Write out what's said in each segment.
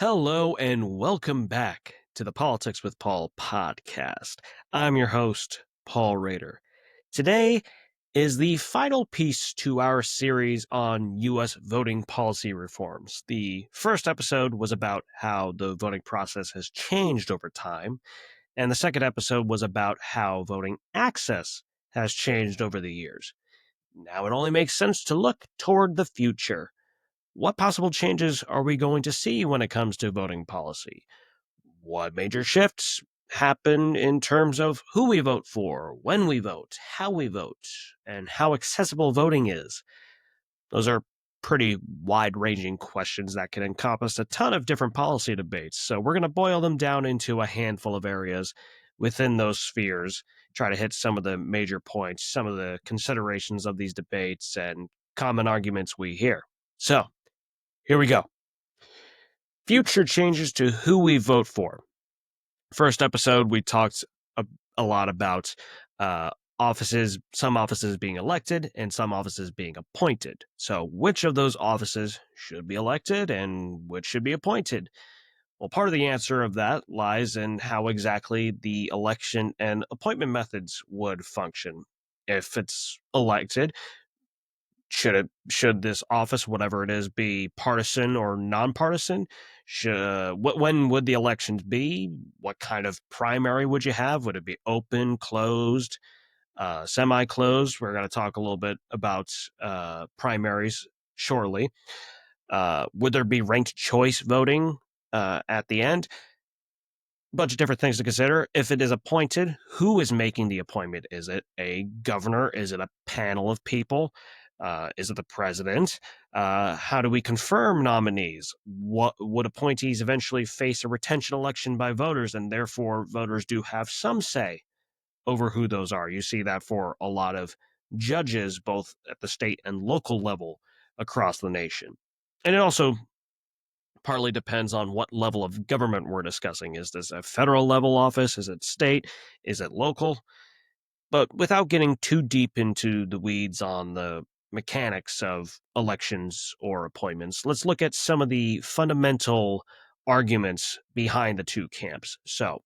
Hello and welcome back to the Politics with Paul podcast. I'm your host, Paul Rader. Today is the final piece to our series on U.S. voting policy reforms. The first episode was about how the voting process has changed over time, and the second episode was about how voting access has changed over the years. Now it only makes sense to look toward the future. What possible changes are we going to see when it comes to voting policy? What major shifts happen in terms of who we vote for, when we vote, how we vote, and how accessible voting is? Those are pretty wide ranging questions that can encompass a ton of different policy debates. So we're going to boil them down into a handful of areas within those spheres, try to hit some of the major points, some of the considerations of these debates, and common arguments we hear. So, here we go. Future changes to who we vote for. First episode, we talked a lot about offices, some offices being elected and some offices being appointed. So, which of those offices should be elected and which should be appointed? Well, part of the answer of that lies in how exactly the election and appointment methods would function. If it's elected, should this office, whatever it is, be partisan or nonpartisan? When would the elections be? What kind of primary would you have? Would it be open, closed, semi-closed? We're going to talk a little bit about primaries shortly. Would there be ranked choice voting at the end? Bunch of different things to consider. If it is appointed, who is making the appointment? Is it a governor? Is it a panel of people? Is it the president? How do we confirm nominees? What would appointees eventually face a retention election by voters, and therefore voters do have some say over who those are? You see that for a lot of judges, both at the state and local level across the nation. And it also partly depends on what level of government we're discussing. Is this a federal level office? Is it state? Is it local? But without getting too deep into the weeds on the mechanics of elections or appointments, let's look at some of the fundamental arguments behind the two camps. So,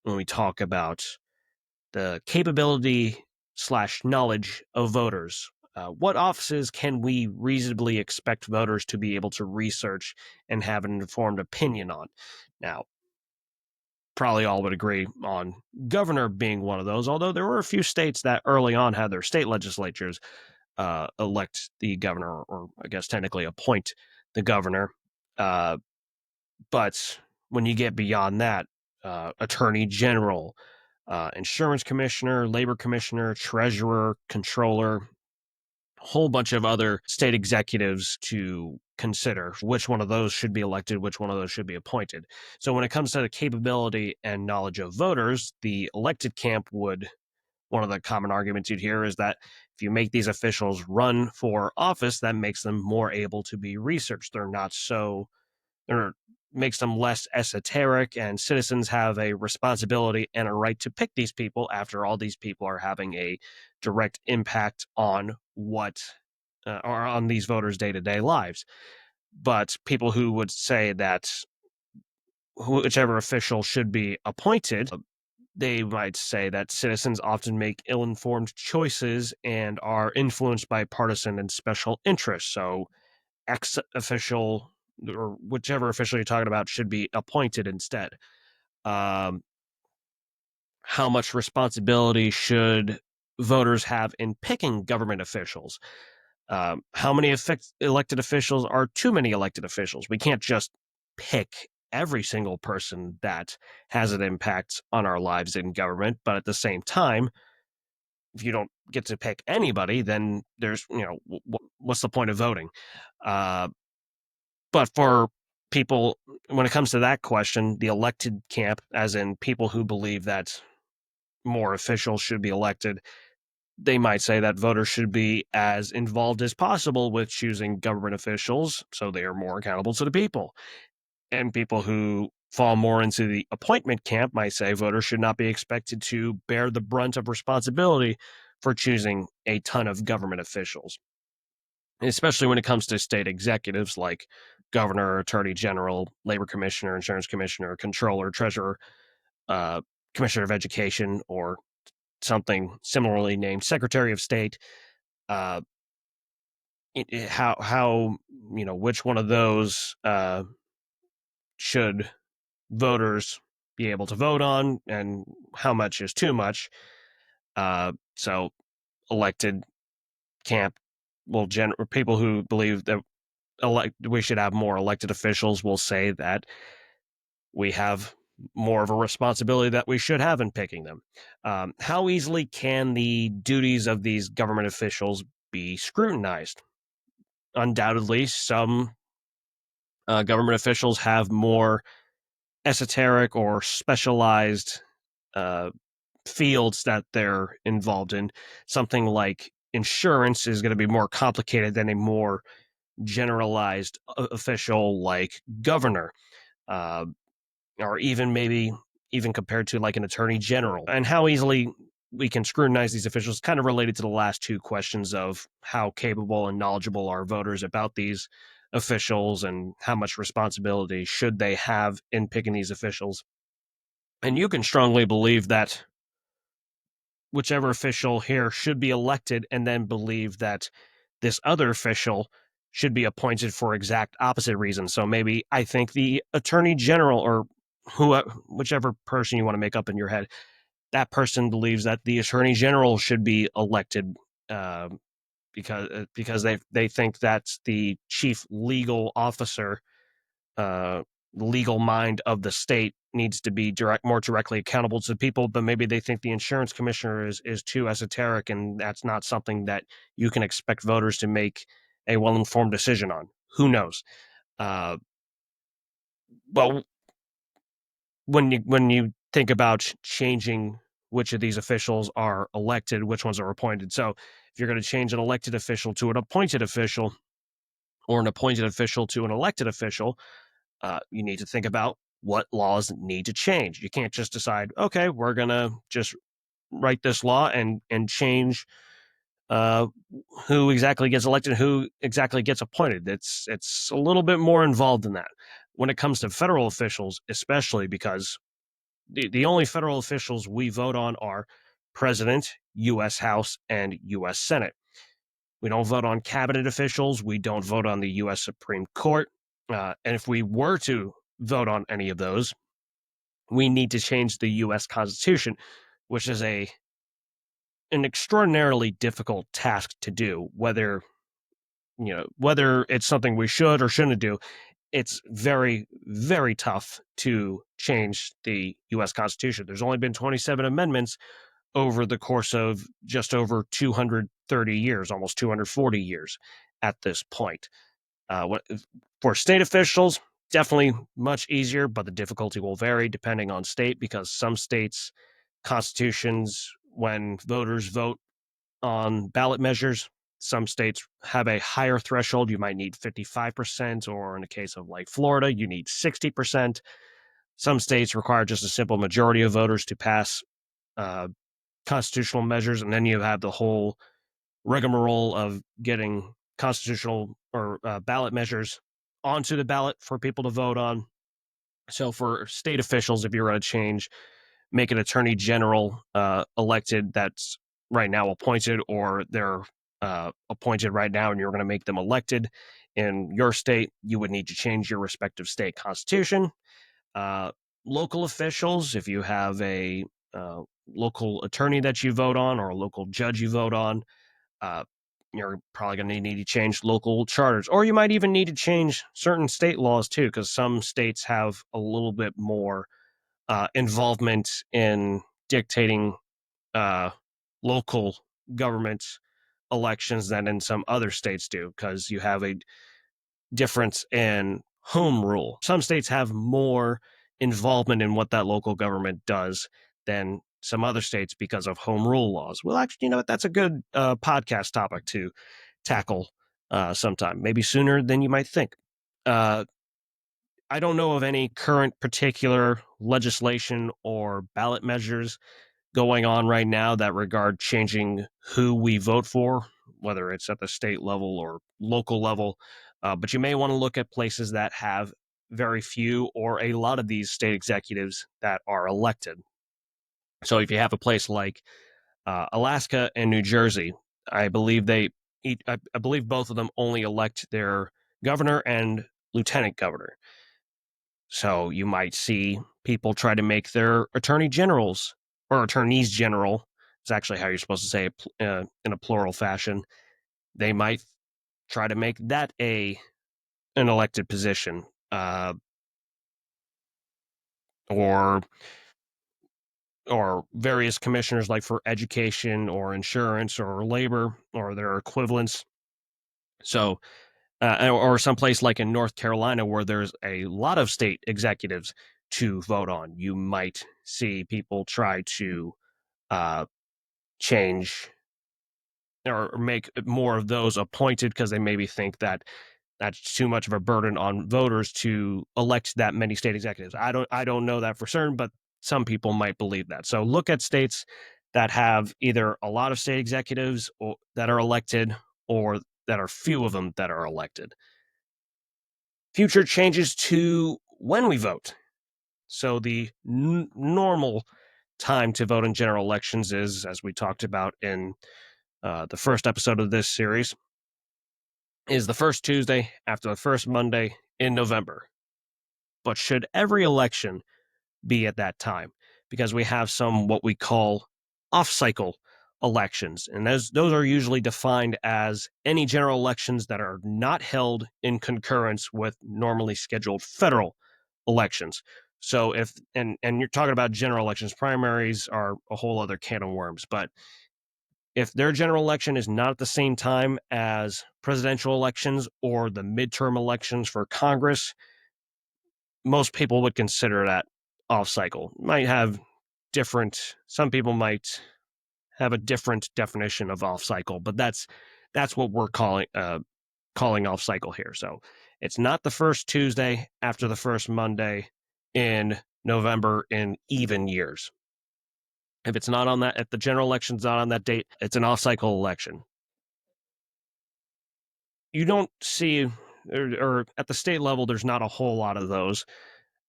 when we talk about the capability slash knowledge of voters, what offices can we reasonably expect voters to be able to research and have an informed opinion on? Now, probably all would agree on governor being one of those, although there were a few states that early on had their state legislatures elect the governor, or I guess technically appoint the governor. Uh, but when you get beyond that, attorney general, insurance commissioner, labor commissioner, treasurer, controller, whole bunch of other state executives to consider which one of those should be elected, which one of those should be appointed. So when it comes to the capability and knowledge of voters, the elected camp would, one of the common arguments you'd hear is that if you make these officials run for office, that makes them more able to be researched. They're not so, or makes them less esoteric, and citizens have a responsibility and a right to pick these people after all these people are having a direct impact on what or on these voters' day-to-day lives. But people who would say that whichever official should be appointed, they might say that citizens often make ill-informed choices and are influenced by partisan and special interests. So X official or whichever official you're talking about should be appointed instead. Um, how much responsibility should voters have in picking government officials? How many elected officials are too many elected officials? We can't just pick every single person that has an impact on our lives in government, but at the same time, if you don't get to pick anybody, then there's, what's the point of voting? Uh, But for people, when it comes to that question, the elected camp, as in people who believe that more officials should be elected, they might say that voters should be as involved as possible with choosing government officials so they are more accountable to the people. And people who fall more into the appointment camp might say voters should not be expected to bear the brunt of responsibility for choosing a ton of government officials, especially when it comes to state executives like governor, attorney general, labor commissioner, insurance commissioner, controller, treasurer, uh, commissioner of education, or something similarly named secretary of state. Uh, how which one of those should voters be able to vote on, and how much is too much? So elected camp will people who believe that we should have more elected officials will say that we have more of a responsibility that we should have in picking them. How easily can the duties of these government officials be scrutinized? Undoubtedly, some government officials have more esoteric or specialized uh, fields that they're involved in. Something like insurance is going to be more complicated than a more generalized official like governor, uh, or even maybe even compared to like an attorney general. And how easily we can scrutinize these officials kind of related to the last two questions of how capable and knowledgeable are voters about these officials and how much responsibility should they have in picking these officials. And you can strongly believe that whichever official here should be elected, and then believe that this other official should be appointed for exact opposite reasons. So maybe I think the attorney general, or whichever person you want to make up in your head, that person believes that the attorney general should be elected, uh, because they think that's the chief legal officer, uh, legal mind of the state, needs to be more directly accountable to people. But maybe they think the insurance commissioner is too esoteric, and that's not something that you can expect voters to make a well-informed decision on. Who knows? Uh, but when you think about changing which of these officials are elected, which ones are appointed. So if you're going to change an elected official to an appointed official, or an appointed official to an elected official, you need to think about what laws need to change. You can't just decide, okay, we're gonna just write this law and change uh, who exactly gets elected, who exactly gets appointed. It's a little bit more involved than that when it comes to federal officials, especially because the only federal officials we vote on are president, U.S. House, and U.S. Senate. We don't vote on cabinet officials. We don't vote on the U.S. Supreme Court. And if we were to vote on any of those, we need to change the U.S. Constitution, which is an extraordinarily difficult task to do. Whether it's something we should or shouldn't do, it's very, very tough to change the U.S. Constitution. There's only been 27 amendments over the course of just over 230 years, almost 240 years at this point. For state officials, definitely much easier, but the difficulty will vary depending on state, because some states' constitutions, when voters vote on ballot measures, some states have a higher threshold. You might need 55%, or in the case of like Florida, you need 60%. Some states require just a simple majority of voters to pass uh, constitutional measures, and then you have the whole rigmarole of getting constitutional or ballot measures onto the ballot for people to vote on. So for state officials, if you're going to change, make an attorney general elected that's right now appointed, or they're appointed right now and you're going to make them elected in your state, you would need to change your respective state constitution. Uh, Local officials, if you have a local attorney that you vote on, or a local judge you vote on, uh, you're probably going to need to change local charters, or you might even need to change certain state laws too, because some states have a little bit more involvement in dictating uh, local government elections than in some other states do, because you have a difference in home rule. Some states have more involvement in what that local government does than some other states because of home rule laws. Well, actually, you know what? That's a good podcast topic to tackle sometime, maybe sooner than you might think. Uh, I don't know of any current particular legislation or ballot measures going on right now that regard changing who we vote for, whether it's at the state level or local level. But you may want to look at places that have very few or a lot of these state executives that are elected. So if you have a place like Alaska and New Jersey, I believe I believe both of them only elect their governor and lieutenant governor. So you might see people try to make their attorney generals or attorneys general. It's actually how you're supposed to say it in a plural fashion. They might try to make that an elected position, or various commissioners like for education or insurance or labor or their equivalents. So, or someplace like in North Carolina where there's a lot of state executives to vote on, you might see people try to uh, change or make more of those appointed because they maybe think that that's too much of a burden on voters to elect that many state executives. I don't know that for certain, but some people might believe that. So look at states that have either a lot of state executives that are elected or that are few of them that are elected. Future changes to when we vote. So the normal time to vote in general elections is, as we talked about in the first episode of this series, is the first Tuesday after the first Monday in November. But should every election be at that time? Because we have some what we call off-cycle elections, and those are usually defined as any general elections that are not held in concurrence with normally scheduled federal elections. So if and you're talking about general elections, primaries are a whole other can of worms, but if their general election is not at the same time as presidential elections or the midterm elections for Congress, most people would consider that off cycle. Might have some people might have a different definition of off cycle, but that's what we're calling off cycle here. So it's not the first Tuesday after the first Monday in November in even years. If it's not on that, if the general election's not on that date, it's an off cycle election. You don't see, or at the state level, there's not a whole lot of those.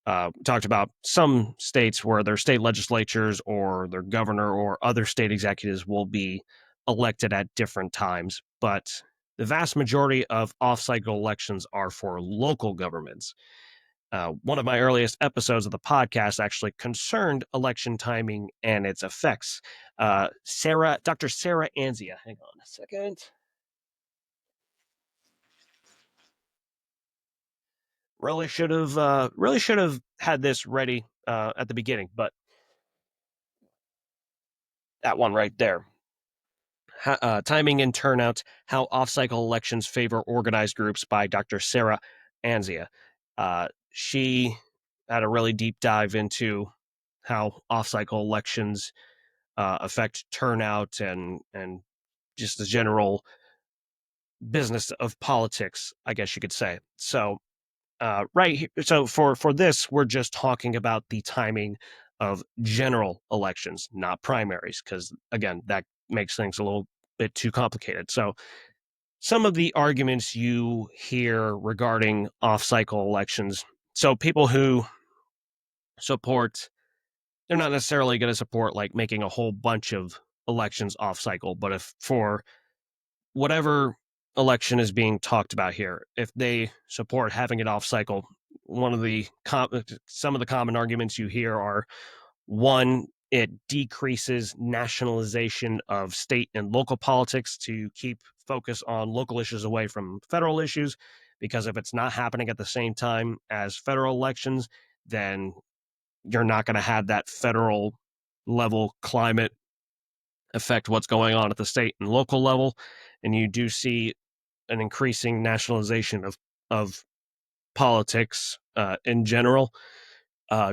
Talked about some states where their state legislatures or their governor or other state executives will be elected at different times, but the vast majority of off-cycle elections are for local governments. One of my earliest episodes of the podcast actually concerned election timing and its effects. Dr. Sarah Anzia, hang on a second. Really should have had this ready at the beginning, but that one right there. Timing and Turnout: How Off-Cycle Elections Favor Organized Groups by Dr. Sarah Anzia. She had a really deep dive into how off-cycle elections affect turnout and just the general business of politics, I guess you could say. So right here, so for this, we're just talking about the timing of general elections, not primaries, because again, that makes things a little bit too complicated. So some of the arguments you hear regarding off-cycle elections. So people who support, they're not necessarily going to support like making a whole bunch of elections off-cycle, but if for whatever election is being talked about here, if they support having it off cycle, some of the common arguments you hear are: one, it decreases nationalization of state and local politics to keep focus on local issues away from federal issues, because if it's not happening at the same time as federal elections, then you're not going to have that federal level climate affect what's going on at the state and local level, and you do see an increasing nationalization of politics in general.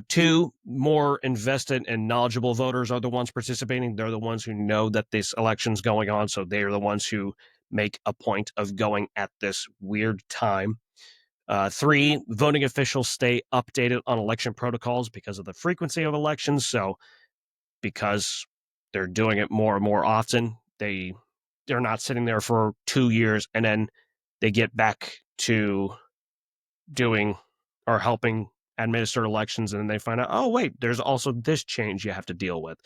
Two, more invested and knowledgeable voters are the ones participating. They're the ones who know that this election's going on, so they are the ones who make a point of going at this weird time. Three, voting officials stay updated on election protocols because of the frequency of elections. So because they're doing it more and more often, they're not sitting there for 2 years and then they get back to doing or helping administer elections, and then they find out, oh wait, there's also this change you have to deal with.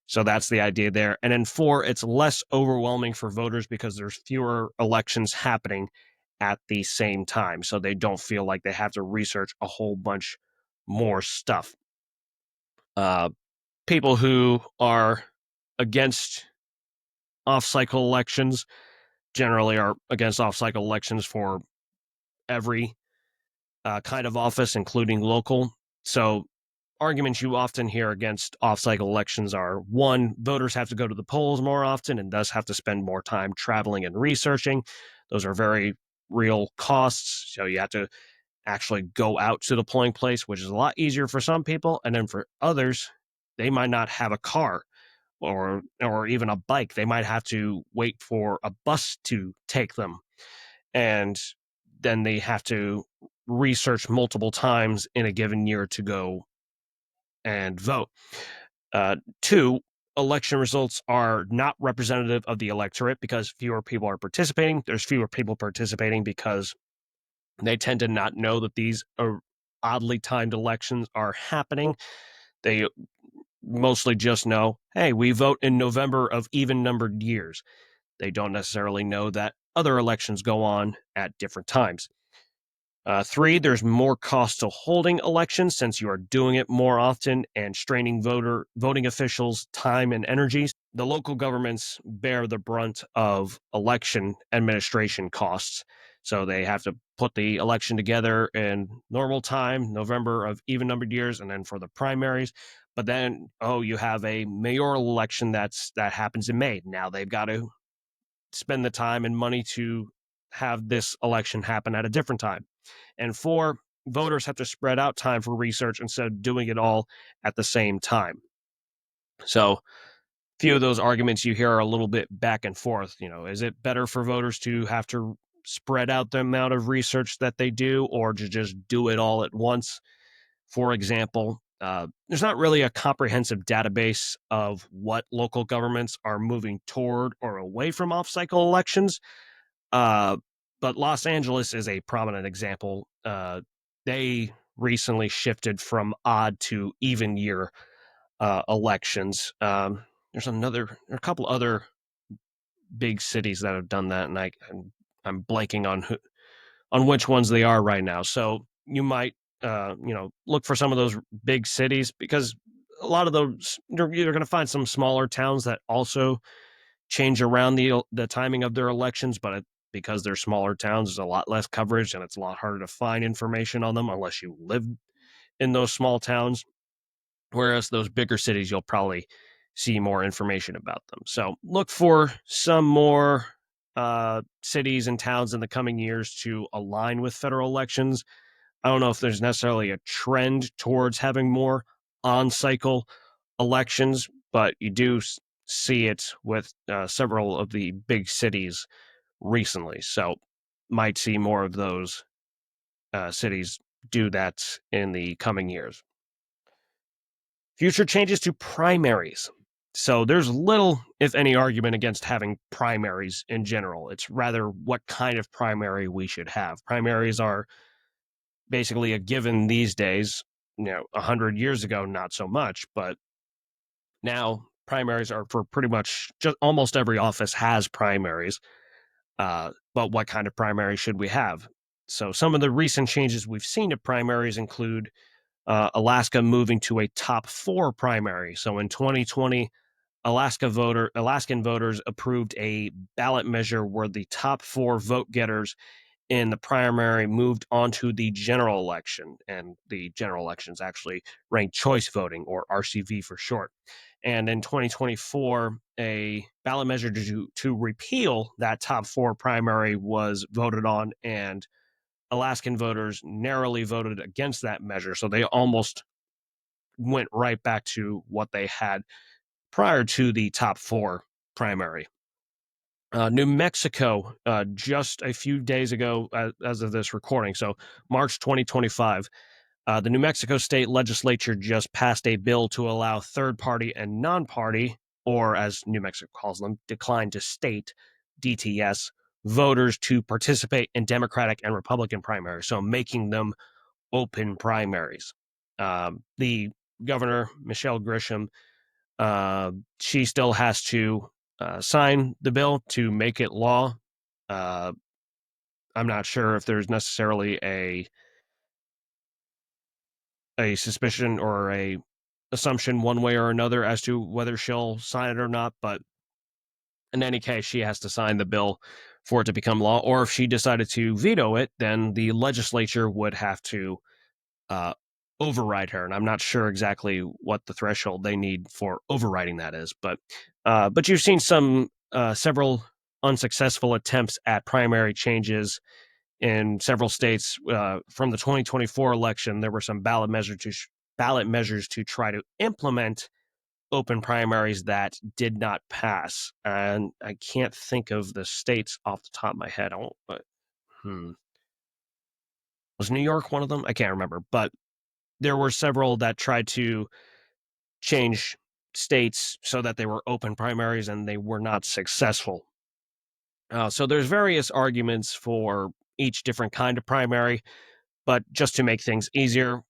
So that's the idea there. And then 4, it's less overwhelming for voters because there's fewer elections happening at the same time, so they don't feel like they have to research a whole bunch more stuff. uh, People who are against off-cycle elections generally are against off-cycle elections for every kind of office, including local. So arguments you often hear against off-cycle elections are: 1, voters have to go to the polls more often and thus have to spend more time traveling and researching. Those are very real costs. So you have to actually go out to the polling place, which is a lot easier for some people. And then for others, they might not have a car or even a bike. They might have to wait for a bus to take them. And then they have to research multiple times in a given year to go and vote. 2, election results are not representative of the electorate because fewer people are participating. There's fewer people participating because they tend to not know that these oddly timed elections are happening. They mostly just know, hey, we vote in November of even numbered years. They don't necessarily know that other elections go on at different times. 3, there's more cost to holding elections since you are doing it more often and straining voting officials' time and energies. The local governments bear the brunt of election administration costs. So they have to put the election together in normal time, November of even numbered years, and then for the primaries. But then, you have a mayoral election that happens in May. Now they've got to spend the time and money to have this election happen at a different time. And 4, voters have to spread out time for research instead of doing it all at the same time. So few of those arguments you hear are a little bit back and forth. Is it better for voters to have to spread out the amount of research that they do, or to just do it all at once? For example, there's not really a comprehensive database of what local governments are moving toward or away from off-cycle elections. Uh, but Los Angeles is a prominent example. They recently shifted from odd to even year elections. There's a couple other big cities that have done that, and I'm blanking on which ones they are right now. So you might look for some of those big cities, because a lot of those, you're going to find some smaller towns that also change around the timing of their elections, but because they're smaller towns, there's a lot less coverage and it's a lot harder to find information on them unless you live in those small towns. Whereas those bigger cities, you'll probably see more information about them. So look for some more cities and towns in the coming years to align with federal elections. I don't know if there's necessarily a trend towards having more on cycle elections, but you do see it with several of the big cities recently. So might see more of those cities do that in the coming years. Future changes to primaries. So there's little, if any, argument against having primaries in general. It's rather what kind of primary we should have. Primaries are basically a given these days. 100 years ago, not so much, but now primaries are for pretty much just almost every office has primaries. But what kind of primary should we have? So some of the recent changes we've seen to primaries include Alaska moving to a top 4 primary. So in 2020, Alaskan voters approved a ballot measure where the top 4 vote getters in the primary moved on to the general election, and the general election is actually ranked choice voting, or RCV for short. And in 2024, a ballot measure to repeal that top 4 primary was voted on, and Alaskan voters narrowly voted against that measure. So they almost went right back to what they had prior to the top 4 primary. New Mexico, just a few days ago, as of this recording, so March 2025, the New Mexico state legislature just passed a bill to allow third party and non party, or as New Mexico calls them, decline to state, DTS, voters to participate in Democratic and Republican primaries, so making them open primaries. The governor, Michelle Grisham, she still has to sign the bill to make it law. Uh, I'm not sure if there's necessarily a suspicion or a assumption one way or another as to whether she'll sign it or not, but in any case, she has to sign the bill for it to become law. Or if she decided to veto it, then the legislature would have to uh, override her. And I'm not sure exactly what the threshold they need for overriding that is. But you've seen several unsuccessful attempts at primary changes in several states. From the 2024 election, there were some ballot measures to try to implement open primaries that did not pass. And I can't think of the states off the top of my head. I won't, but was New York one of them? I can't remember. But there were several that tried to change states so that they were open primaries, and they were not successful. So there's various arguments for each different kind of primary, but just to make things easier,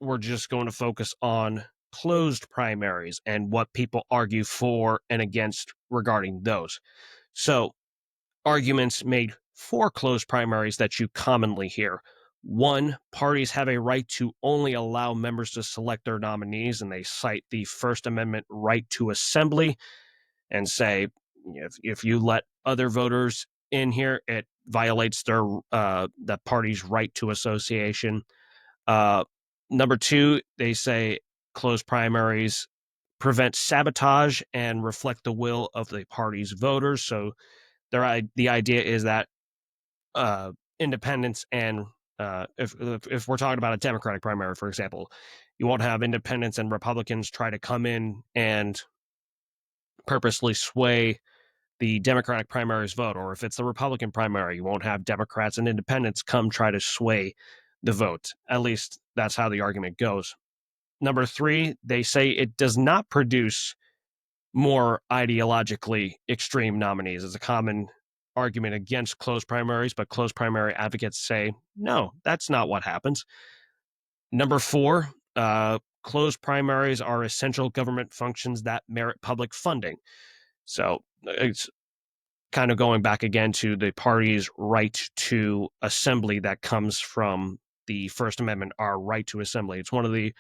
we're just going to focus on closed primaries and what people argue for and against regarding those. So, arguments made for closed primaries that you commonly hear. One, parties have a right to only allow members to select their nominees, and they cite the First Amendment right to assembly and say if you let other voters in here, it violates the party's right to association. Uh, Number two, they say closed primaries prevent sabotage and reflect the will of the party's voters. So the idea is that independents and if we're talking about a Democratic primary, for example, you won't have independents and Republicans try to come in and purposely sway the Democratic primary's vote. Or if it's the Republican primary, you won't have Democrats and independents come try to sway the vote. At least that's how the argument goes. Number three, they say it does not produce more ideologically extreme nominees. It's a common argument against closed primaries, but closed primary advocates say, no, that's not what happens. Number four, closed primaries are essential government functions that merit public funding. So it's kind of going back again to the party's right to assembly that comes from the First Amendment, our right to assembly. It's one of the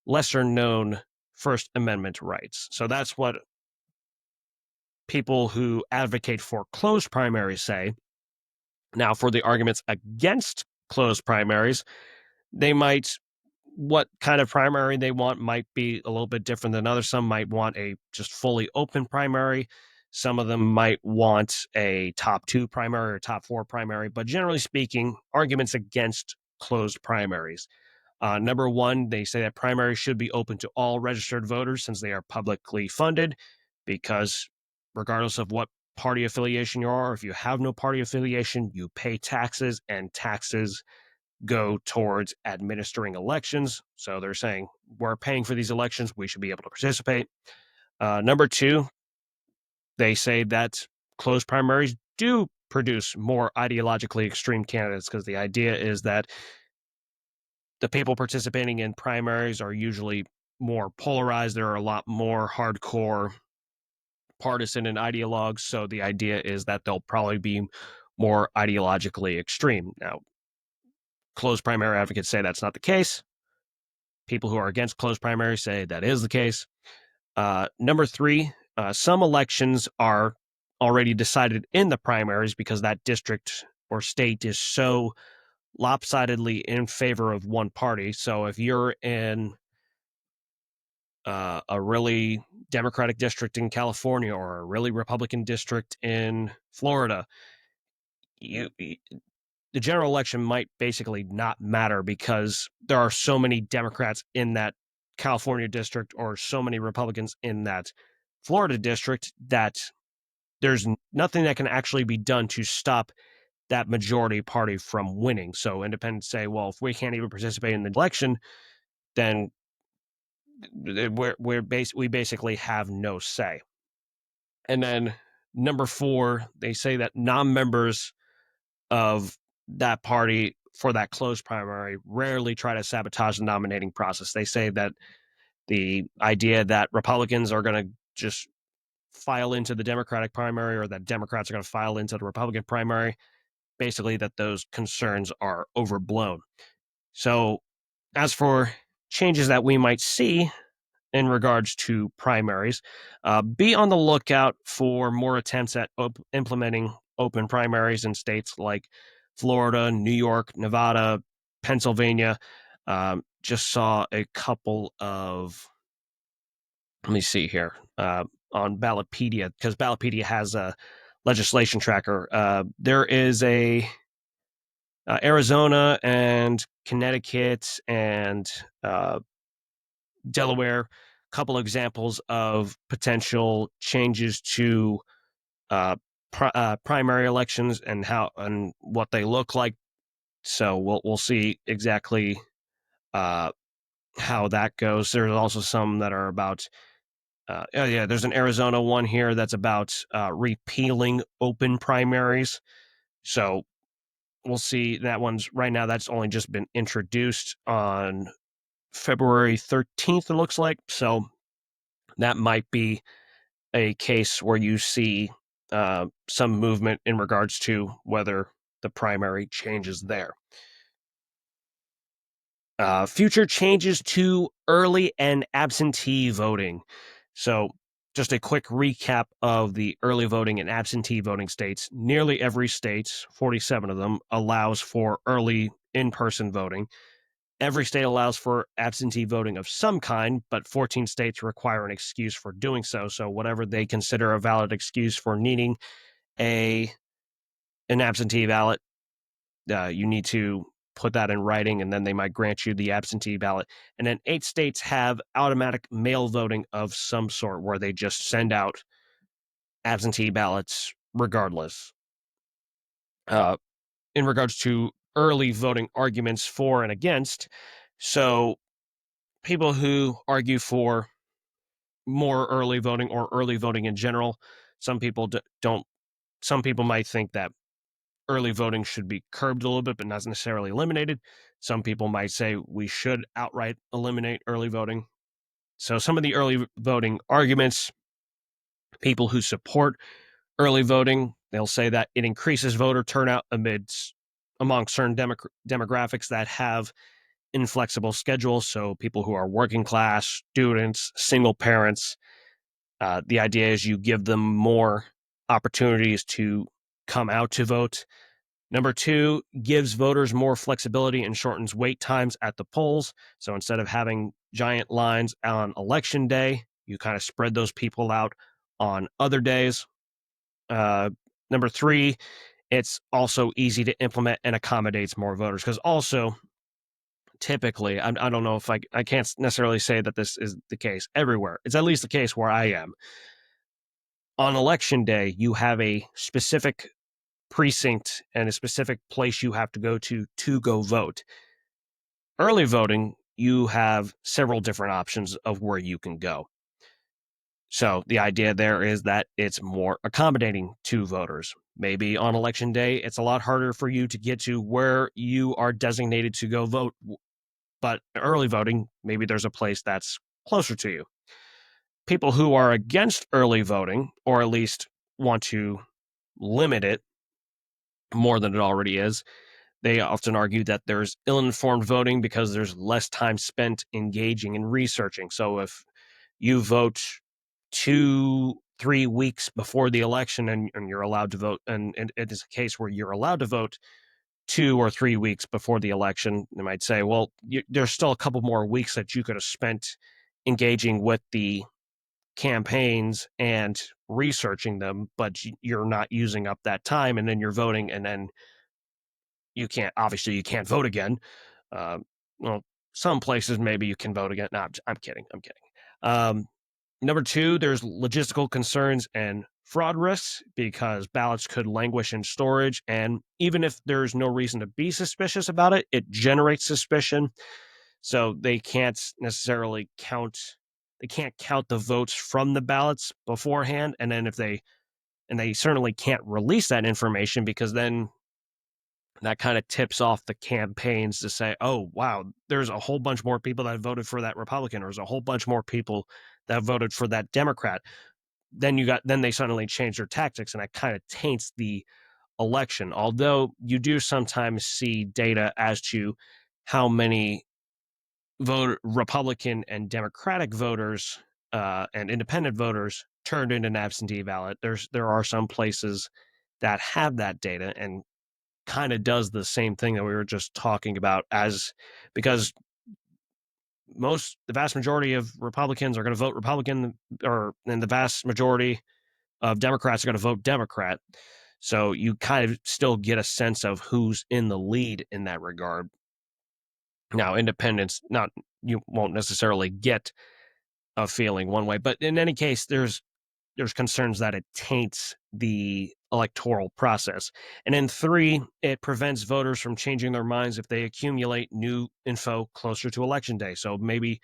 lesser known First Amendment rights. So that's what people who advocate for closed primaries say. Now, for the arguments against closed primaries, they might, what kind of primary they want might be a little bit different than others. Some might want a just fully open primary. Some of them might want a top two primary or top four primary. But generally speaking, arguments against closed primaries. Number one, they say that primaries should be open to all registered voters since they are publicly funded, because regardless of what party affiliation you are, if you have no party affiliation, you pay taxes, and taxes go towards administering elections. So they're saying we're paying for these elections, we should be able to participate. Number two, they say that closed primaries do produce more ideologically extreme candidates, because the idea is that the people participating in primaries are usually more polarized. There are a lot more hardcore partisan and ideologues. So the idea is that they'll probably be more ideologically extreme. Now, closed primary advocates say that's not the case. People who are against closed primaries say that is the case. Number three, some elections are already decided in the primaries because that district or state is so lopsidedly in favor of one party. So if you're in a really Democratic district in California or a really Republican district in Florida, the general election might basically not matter because there are so many Democrats in that California district or so many Republicans in that Florida district that there's nothing that can actually be done to stop that majority party from winning. So independents say, well, if we can't even participate in the election, then we basically have no say. And then Number four, they say that non-members of that party for that closed primary rarely try to sabotage the nominating process. They say that the idea that Republicans are going to just file into the Democratic primary, or that Democrats are going to file into the Republican primary, basically that those concerns are overblown. So, as for changes that we might see in regards to primaries, be on the lookout for more attempts at implementing open primaries in states like Florida, New York, Nevada, Pennsylvania. Just saw a couple of, let me see here, on Ballotpedia, because Ballotpedia has a legislation tracker. There is a Arizona and Connecticut and Delaware, couple examples of potential changes to uh, primary elections and how and what they look like. So we'll see exactly uh, how that goes. There's also some that are about. Oh yeah, there's an Arizona one here that's about repealing open primaries. So we'll see. That one's right now. That's only just been introduced on February 13th. It looks like so. That might be a case where you see some movement in regards to whether the primary changes there. Future changes to early and absentee voting. So, just a quick recap of the early voting and absentee voting states. Nearly every state, 47 of them, allows for early in person voting. Every state allows for absentee voting of some kind, but 14 states require an excuse for doing so. So, whatever they consider a valid excuse for needing a an absentee ballot, you need to put that in writing, and then they might grant you the absentee ballot. And then 8 states have automatic mail voting of some sort, where they just send out absentee ballots regardless. In regards to early voting arguments for and against, so people who argue for more early voting or early voting in general, some people don't. Some people might think that early voting should be curbed a little bit, but not necessarily eliminated. Some people might say we should outright eliminate early voting. So, some of the early voting arguments, people who support early voting, they'll say that it increases voter turnout among certain demographics that have inflexible schedules. So, people who are working class, students, single parents. The idea is you give them more opportunities to come out to vote. Number two, gives voters more flexibility and shortens wait times at the polls. So instead of having giant lines on election day, you kind of spread those people out on other days. Uh, Number three, it's also easy to implement and accommodates more voters, because also typically, I don't know if I can't necessarily say that this is the case everywhere. It's at least the case where I am. On election day, you have a specific precinct and a specific place you have to go vote. Early voting, you have several different options of where you can go. So the idea there is that it's more accommodating to voters. Maybe on election day, it's a lot harder for you to get to where you are designated to go vote. But early voting, maybe there's a place that's closer to you. People who are against early voting, or at least want to limit it more than it already is, they often argue that there's ill-informed voting because there's less time spent engaging and researching. So if you vote 2-3 weeks before the election, and you're allowed to vote, and it is a case where you're allowed to vote 2 or 3 weeks before the election, they might say, well, there's still a couple more weeks that you could have spent engaging with the campaigns and researching them, but you're not using up that time, and then you're voting, and then you can't vote again. Uh, well, some places maybe you can vote again. No, I'm kidding. I'm kidding. Um, Number two, there's logistical concerns and fraud risks, because ballots could languish in storage. And even if there's no reason to be suspicious about it, it generates suspicion. So they can't necessarily count. They can't count the votes from the ballots beforehand. And then and they certainly can't release that information because then that kind of tips off the campaigns to say, oh, wow, there's a whole bunch more people that voted for that Republican, or there's a whole bunch more people that voted for that Democrat. Then they suddenly change their tactics, and that kind of taints the election. Although you do sometimes see data as to how many Republican and Democratic voters and independent voters turned in an absentee ballot. There are some places that have that data and kind of does the same thing that we were just talking about, as because the vast majority of Republicans are going to vote Republican, and the vast majority of Democrats are going to vote Democrat. So you kind of still get a sense of who's in the lead in that regard. Now, independents, not you won't necessarily get a feeling one way, but in any case, there's concerns that it taints the electoral process. And in 3, it prevents voters from changing their minds if they accumulate new info closer to election day. So maybe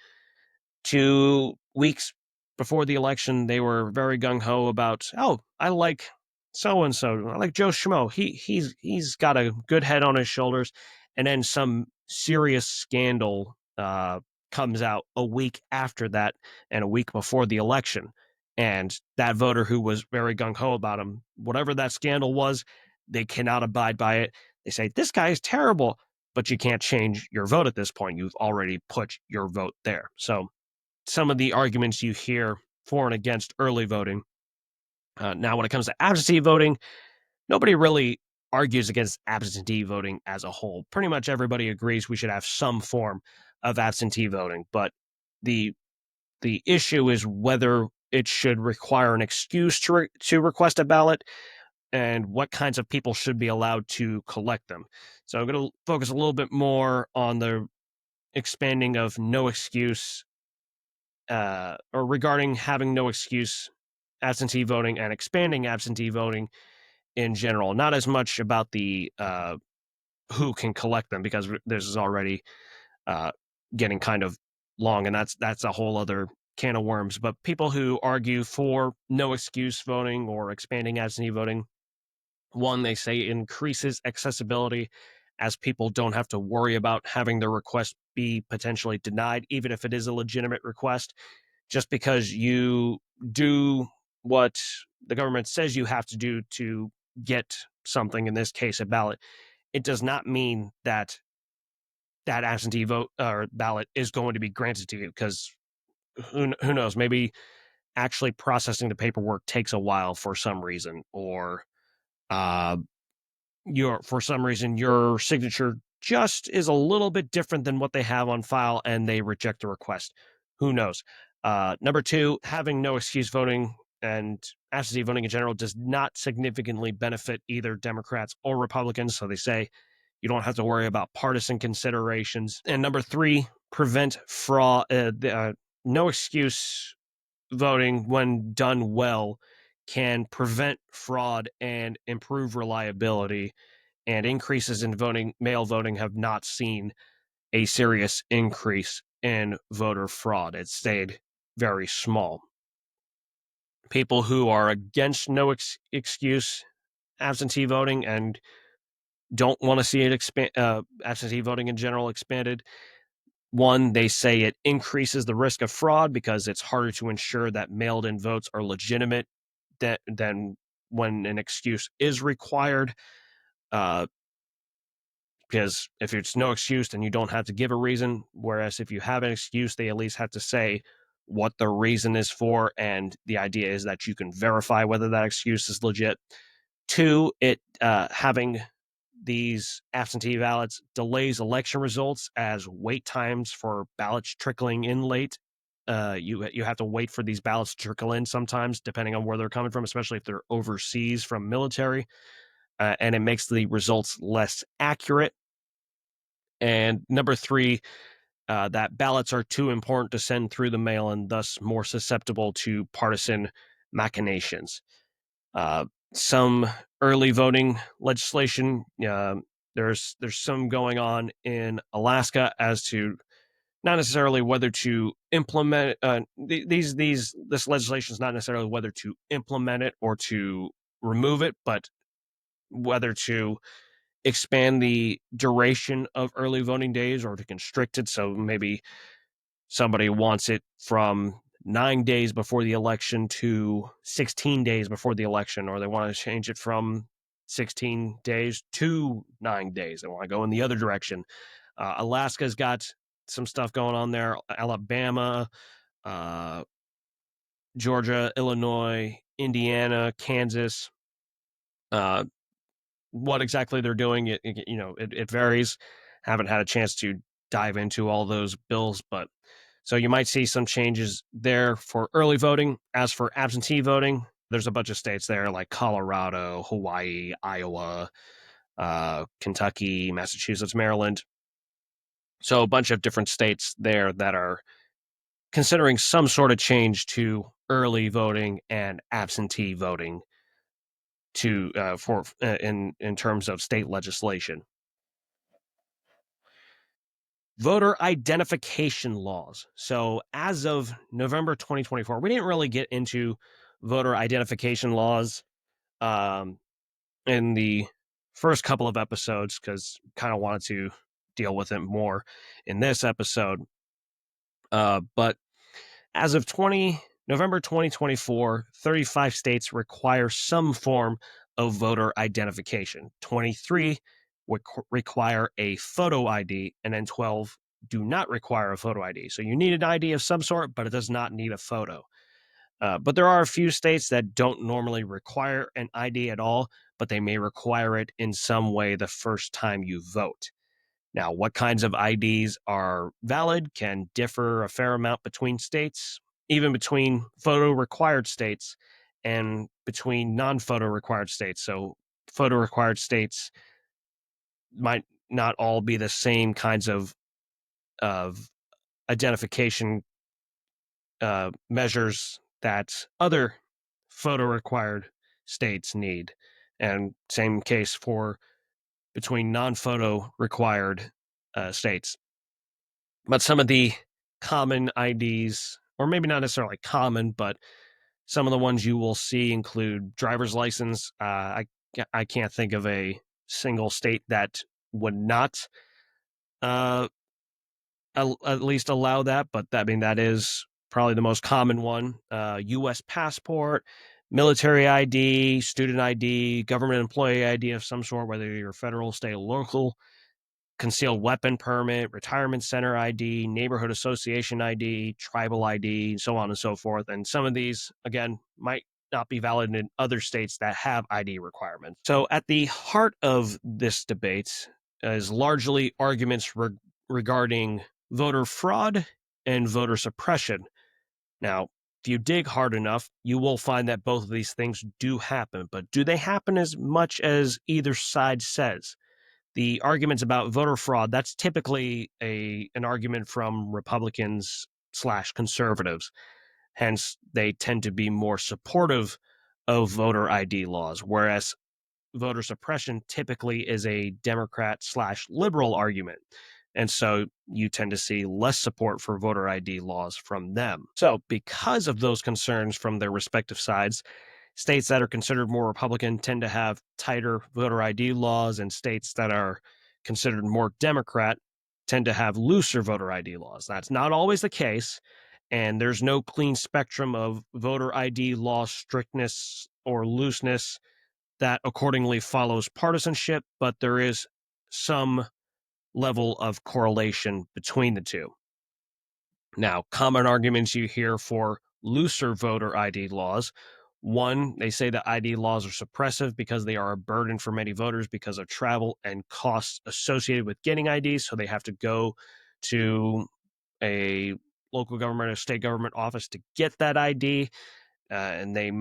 2 weeks before the election, they were very gung ho about, oh, I like so and so, I like Joe Schmo. He's got a good head on his shoulders, and then some serious scandal comes out a week after that and a week before the election, and that voter who was very gung ho about him, whatever that scandal was, they cannot abide by it. They say this guy is terrible, but you can't change your vote at this point. You've already put your vote there. So some of the arguments you hear for and against early voting. Now, when it comes to absentee voting, nobody really argues against absentee voting as a whole. Pretty much everybody agrees we should have some form of absentee voting, but the the issue is whether it should require an excuse to request a ballot and what kinds of people should be allowed to collect them. So I'm going to focus a little bit more on the expanding of no excuse or regarding having no excuse absentee voting and expanding absentee voting in general. Not as much about the who can collect them, because this is already uh, getting kind of long, and that's a whole other can of worms. But people who argue for no excuse voting or expanding absentee voting, one, they say increases accessibility, as people don't have to worry about having their request be potentially denied, even if it is a legitimate request. Just because you do what the government says you have to do to get something, in this case a ballot, it does not mean that that absentee vote or ballot is going to be granted to you, because who knows, maybe actually processing the paperwork takes a while for some reason, or uh, for some reason your signature just is a little bit different than what they have on file and they reject the request. Who knows? Number 2, having no excuse voting and absentee voting in general does not significantly benefit either Democrats or Republicans. So they say you don't have to worry about partisan considerations. And number 3, prevent fraud. No excuse voting, when done well, can prevent fraud and improve reliability. And increases in mail voting have not seen a serious increase in voter fraud. It stayed very small. People who are against no excuse absentee voting and don't want to see it absentee voting in general expanded. One, they say it increases the risk of fraud because it's harder to ensure that mailed-in votes are legitimate than when an excuse is required. Because if it's no excuse, then you don't have to give a reason. Whereas if you have an excuse, they at least have to say what the reason is for. And the idea is that you can verify whether that excuse is legit. 2, it having these absentee ballots delays election results, as wait times for ballots trickling in late. You have to wait for these ballots to trickle in sometimes, depending on where they're coming from, especially if they're overseas from military, and it makes the results less accurate. And number 3, that ballots are too important to send through the mail and thus more susceptible to partisan machinations. Some early voting legislation. There's some going on in Alaska as to not necessarily whether to implement this legislation is not necessarily whether to implement it or to remove it, but whether to expand the duration of early voting days or to constrict it. So maybe somebody wants it from 9 days before the election to 16 days before the election, or they want to change it from 16 days to 9 days. They want to go in the other direction. Alaska's got some stuff going on there. Alabama, uh, Georgia, Illinois, Indiana, Kansas. What exactly they're doing, it varies. Haven't had a chance to dive into all those bills, but so you might see some changes there for early voting. As for absentee voting, there's a bunch of states there like Colorado, Hawaii, Iowa, Kentucky, Massachusetts, Maryland. So a bunch of different states there that are considering some sort of change to early voting and absentee voting to for in terms of state legislation. Voter identification laws. So as of November 2024, we didn't really get into voter identification laws um, in the first couple of episodes because kind of wanted to deal with it more in this episode. But as of November 2024, 35 states require some form of voter identification. 23 require a photo ID, and then 12 do not require a photo ID. So you need an ID of some sort, but it does not need a photo. But there are a few states that don't normally require an ID at all, but they may require it in some way the first time you vote. Now, what kinds of IDs are valid can differ a fair amount between states, even between photo required states and between non photo required states. So, photo required states might not all be the same kinds of identification measures that other photo required states need. And same case for between non photo required states. But some of the common IDs, or maybe not necessarily common, but some of the ones you will see include driver's license. I can't think of a single state that would not uh, at least allow that, but that is probably the most common one. U.S. passport, military ID, student ID, government employee ID of some sort, whether you're federal, state, or local, concealed weapon permit, retirement center ID, neighborhood association ID, tribal ID, so on and so forth. And some of these, again, might not be valid in other states that have ID requirements. So at the heart of this debate is largely arguments regarding voter fraud and voter suppression. Now, if you dig hard enough, you will find that both of these things do happen, but do they happen as much as either side says? The arguments about voter fraud, that's typically an argument from Republicans slash conservatives. Hence, they tend to be more supportive of voter ID laws, whereas voter suppression typically is a Democrat slash liberal argument. And so you tend to see less support for voter ID laws from them. So, because of those concerns from their respective sides, states that are considered more Republican tend to have tighter voter ID laws, and states that are considered more Democrat tend to have looser voter ID laws. That's not always the case, and there's no clean spectrum of voter ID law strictness or looseness that accordingly follows partisanship, but there is some level of correlation between the two. Now, common arguments you hear for looser voter ID laws. One, they say that ID laws are suppressive because they are a burden for many voters because of travel and costs associated with getting IDs. So they have to go to a local government or state government office to get that ID, and they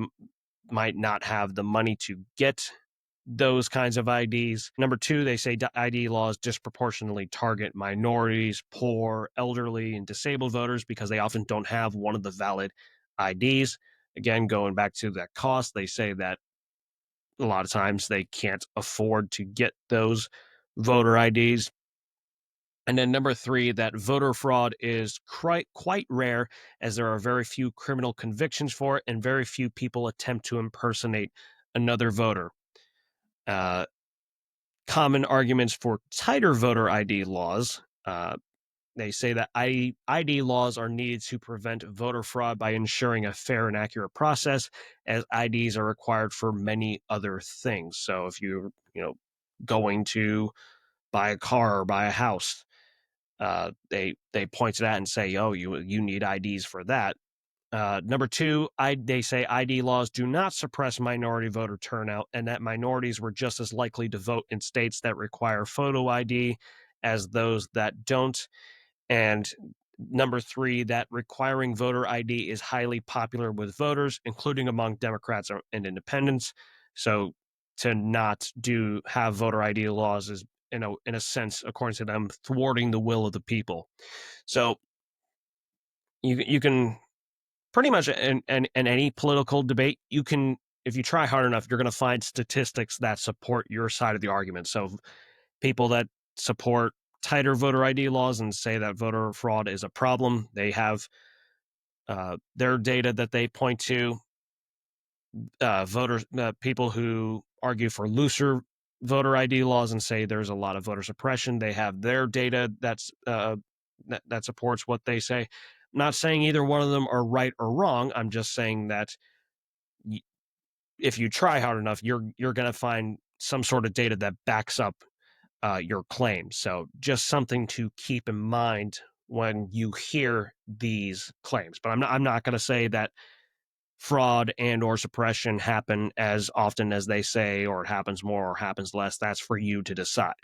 might not have the money to get those kinds of IDs. Number two, they say ID laws disproportionately target minorities, poor, elderly, and disabled voters because they often don't have one of the valid IDs. Again, going back to that cost, they say that a lot of times they can't afford to get those voter IDs. And then number three, that voter fraud is quite rare as there are very few criminal convictions for it and very few people attempt to impersonate another voter. Uh, Common arguments for tighter voter ID laws. They say that ID laws are needed to prevent voter fraud by ensuring a fair and accurate process, as IDs are required for many other things. So if you're going to buy a car or buy a house, they point to that and say, "Oh, you need IDs for that." Number two, they say ID laws do not suppress minority voter turnout, and that minorities were just as likely to vote in states that require photo ID as those that don't. And number three, that requiring voter ID is highly popular with voters, including among Democrats and independents. So to not have voter ID laws is, in a sense, according to them, thwarting the will of the people. So you can pretty much in any political debate, you can, if you try hard enough, you're going to find statistics that support your side of the argument. So people that support tighter voter ID laws and say that voter fraud is a problem, they have their data that they point to. People who argue for looser voter ID laws and say there's a lot of voter suppression, they have their data that supports what they say. I'm not saying either one of them are right or wrong. I'm just saying that if you try hard enough, you're going to find some sort of data that backs up your claims. So just something to keep in mind when you hear these claims. But I'm not going to say that fraud and or suppression happen as often as they say, or it happens more or happens less. That's for you to decide.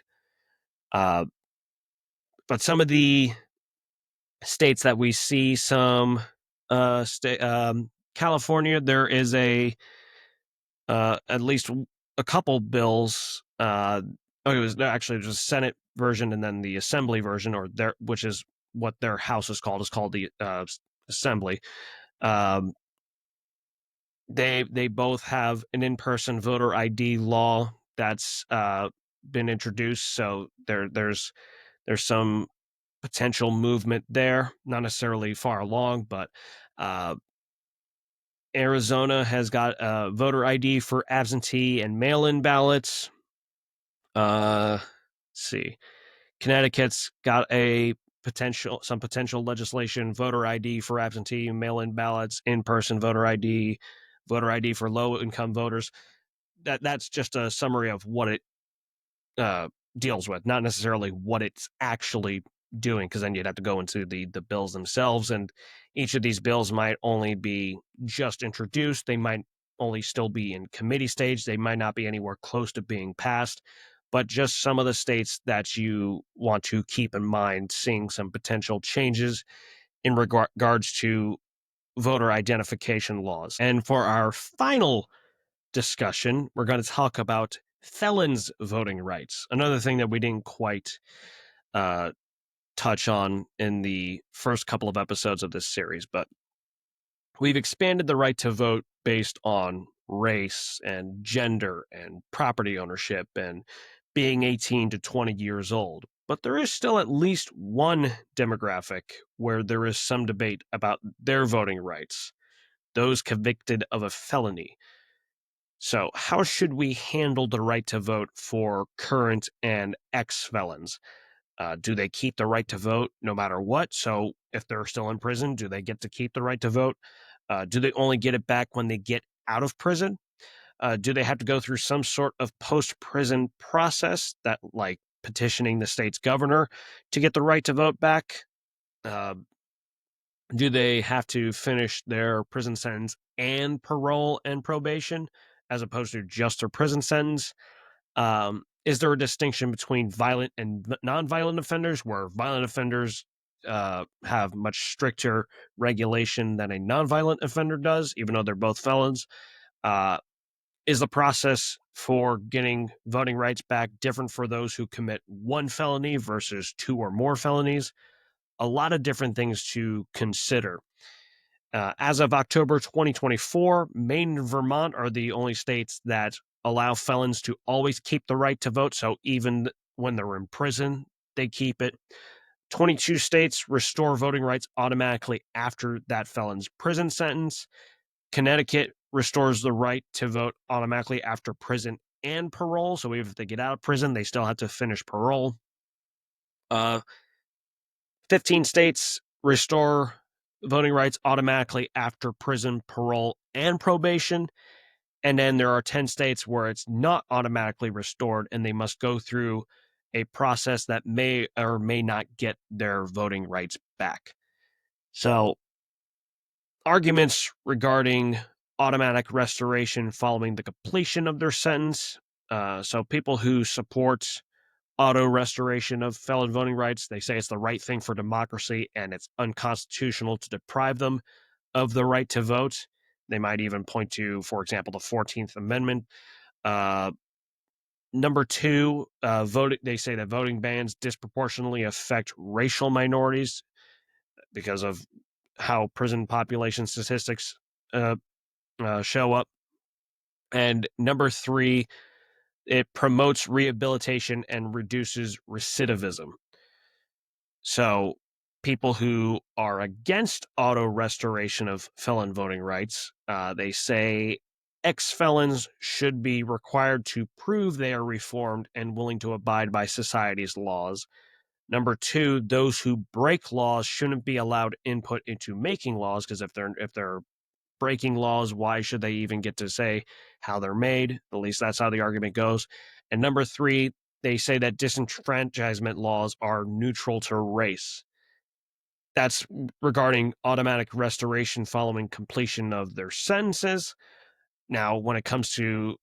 But some of the states that we see, California, there is at least a couple bills. It was actually just a Senate version and then the Assembly version, which is what their House is called the Assembly. They both have an in-person voter ID law that's been introduced. So there's some potential movement there, not necessarily far along, but Arizona has got voter ID for absentee and mail-in ballots. Let's see. Connecticut's got some potential legislation, voter ID for absentee, mail-in ballots, in-person voter ID for low-income voters. That's just a summary of what it deals with, not necessarily what it's actually doing, because then you'd have to go into the bills themselves, and each of these bills might only be just introduced. They might only still be in committee stage. They might not be anywhere close to being passed, but just some of the states that you want to keep in mind seeing some potential changes in regards to voter identification laws. And for our final discussion, we're going to talk about felons' voting rights. Another thing that we didn't quite uh, touch on in the first couple of episodes of this series, but we've expanded the right to vote based on race and gender and property ownership and being 18 to 20 years old. But there is still at least one demographic where there is some debate about their voting rights: those convicted of a felony. So, how should we handle the right to vote for current and ex-felons? Do they keep the right to vote no matter what? So, if they're still in prison, do they get to keep the right to vote? Do they only get it back when they get out of prison? Do they have to go through some sort of post-prison process, that like petitioning the state's governor to get the right to vote back? Uh, do they have to finish their prison sentence and parole and probation, as opposed to just their prison sentence? Is there a distinction between violent and non-violent offenders, where violent offenders have much stricter regulation than a non-violent offender does, even though they're both felons? Uh, is the process for getting voting rights back different for those who commit one felony versus two or more felonies? A lot of different things to consider. As of October 2024, Maine and Vermont are the only states that allow felons to always keep the right to vote. So even when they're in prison, they keep it. 22 states restore voting rights automatically after that felon's prison sentence. Connecticut restores the right to vote automatically after prison and parole. So even if they get out of prison, they still have to finish parole. 15 states restore voting rights automatically after prison, parole, and probation. And then there are 10 states where it's not automatically restored and they must go through a process that may or may not get their voting rights back. So, arguments regarding automatic restoration following the completion of their sentence. So, people who support auto restoration of felon voting rights, they say it's the right thing for democracy and it's unconstitutional to deprive them of the right to vote. They might even point to, for example, the 14th Amendment. Uh, Number two, voting. They say that voting bans disproportionately affect racial minorities because of how prison population statistics uh, show up. And number three, it promotes rehabilitation and reduces recidivism. So, people who are against auto restoration of felon voting rights, they say ex-felons should be required to prove they are reformed and willing to abide by society's laws. Number two, those who break laws shouldn't be allowed input into making laws, because if they're breaking laws, why should they even get to say how they're made? At least that's how the argument goes. And number three, they say that disenfranchisement laws are neutral to race. That's regarding automatic restoration following completion of their sentences. Now, when it comes to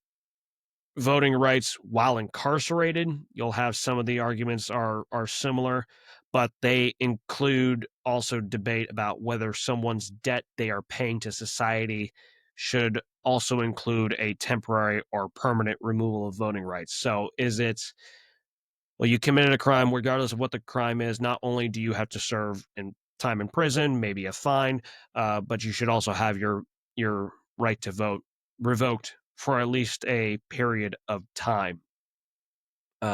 voting rights while incarcerated, you'll have some of the arguments are similar, but they include also debate about whether someone's debt they are paying to society should also include a temporary or permanent removal of voting rights. So is it, well, you committed a crime regardless of what the crime is, not only do you have to serve in time in prison, maybe a fine, but you should also have your right to vote revoked for at least a period of time.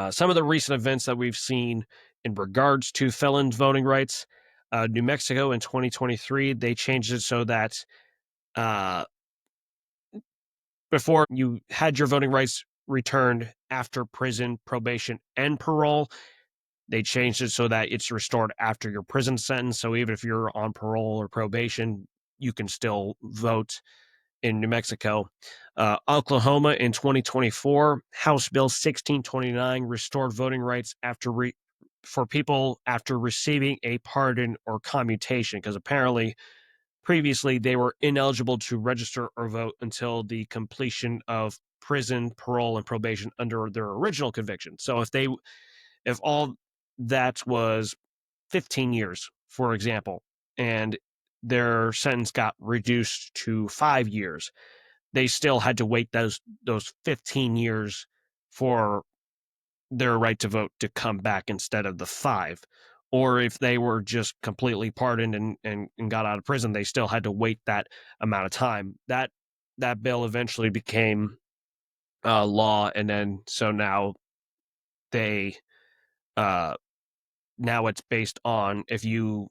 Some of the recent events that we've seen in regards to felon voting rights, New Mexico in 2023, they changed it so that uh, before you had your voting rights returned after prison, probation, and parole, they changed it so that it's restored after your prison sentence. So even if you're on parole or probation, you can still vote in New Mexico. Oklahoma in 2024, House Bill 1629 restored voting rights for people after receiving a pardon or commutation, because apparently previously they were ineligible to register or vote until the completion of prison, parole, and probation under their original conviction. So if all that was 15 years, for example, and their sentence got reduced to 5 years, they still had to wait those 15 years for their right to vote to come back instead of the 5. Or if they were just completely pardoned and got out of prison, they still had to wait that amount of time. That bill eventually became law, and then so now they uh, now it's based on if you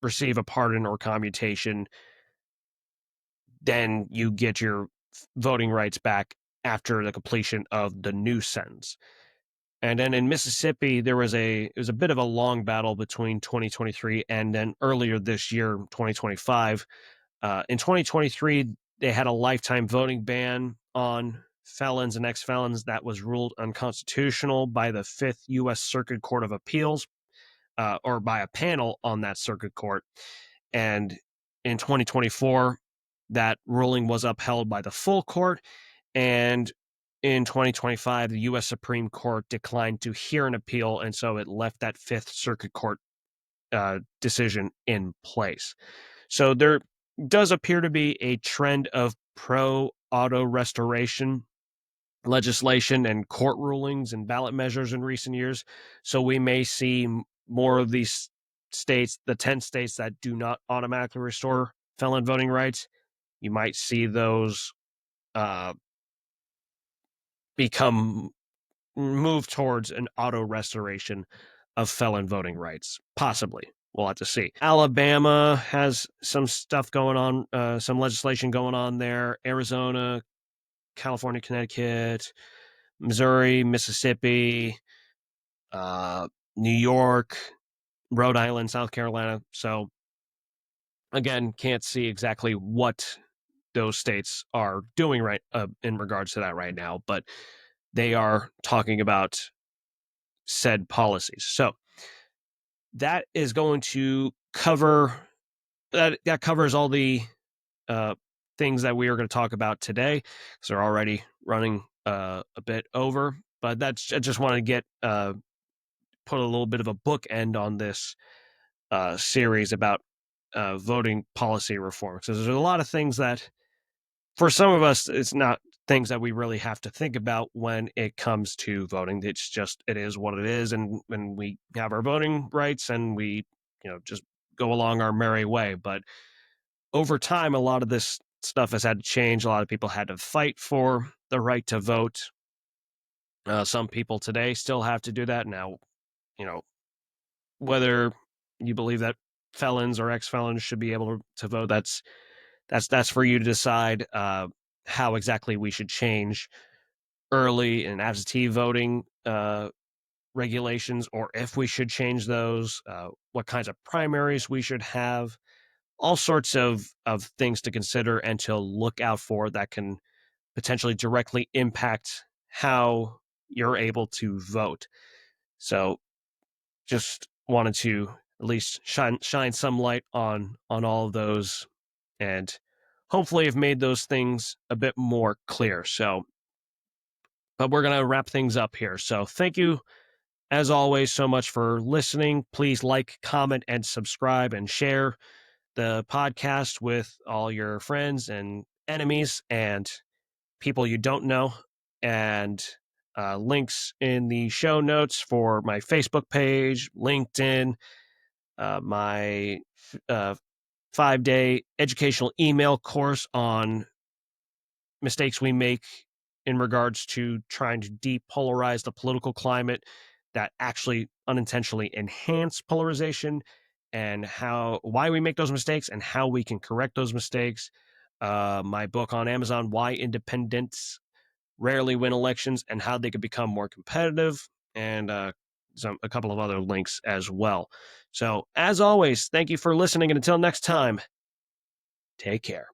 receive a pardon or commutation, then you get your voting rights back after the completion of the new sentence. And then in Mississippi, it was a bit of a long battle between 2023 and then earlier this year, 2025. In 2023, they had a lifetime voting ban on felons and ex-felons that was ruled unconstitutional by the Fifth U.S. Circuit Court of Appeals, or by a panel on that circuit court. And in 2024, that ruling was upheld by the full court. And in 2025, the U.S. Supreme Court declined to hear an appeal, and so it left that Fifth Circuit Court decision in place. So there does appear to be a trend of pro auto restoration legislation and court rulings and ballot measures in recent years. So we may see more of these states, the 10 states that do not automatically restore felon voting rights. You might see those uh, become move towards an auto restoration of felon voting rights, possibly. we'll have to see. Alabama has some stuff going on, some legislation going on there. Arizona, California, Connecticut, Missouri, Mississippi, uh, New York, Rhode Island, South Carolina. So again, can't see exactly what those states are doing right in regards to that right now, but they are talking about said policies. So that is going to cover that covers all the uh, things that we are going to talk about today. because they're already running a bit over, but that's I just want to get put a little bit of a bookend on this series about voting policy reform. So there's a lot of things that, for some of us, it's not things that we really have to think about when it comes to voting. It's just it is what it is, and when we have our voting rights, and we just go along our merry way. But over time, a lot of this stuff has had to change. A lot of people had to fight for the right to vote. Some people today still have to do that now. You know, whether you believe that felons or ex-felons should be able to vote, that's for you to decide. How exactly we should change early and absentee voting regulations, or if we should change those, what kinds of primaries we should have, all sorts of things to consider and to look out for that can potentially directly impact how you're able to vote. So just wanted to at least shine some light on all of those, and hopefully have made those things a bit more clear. So, but we're going to wrap things up here. So thank you, as always, so much for listening. Please like, comment, and subscribe, and share the podcast with all your friends and enemies and people you don't know. And links in the show notes for my Facebook page, LinkedIn, my 5-day educational email course on mistakes we make in regards to trying to depolarize the political climate that actually unintentionally enhance polarization, and why we make those mistakes and how we can correct those mistakes. My book on Amazon, Why Independents Rarely Win Elections and How They Could Become More Competitive, and a couple of other links as well. So, as always, thank you for listening, and until next time, take care.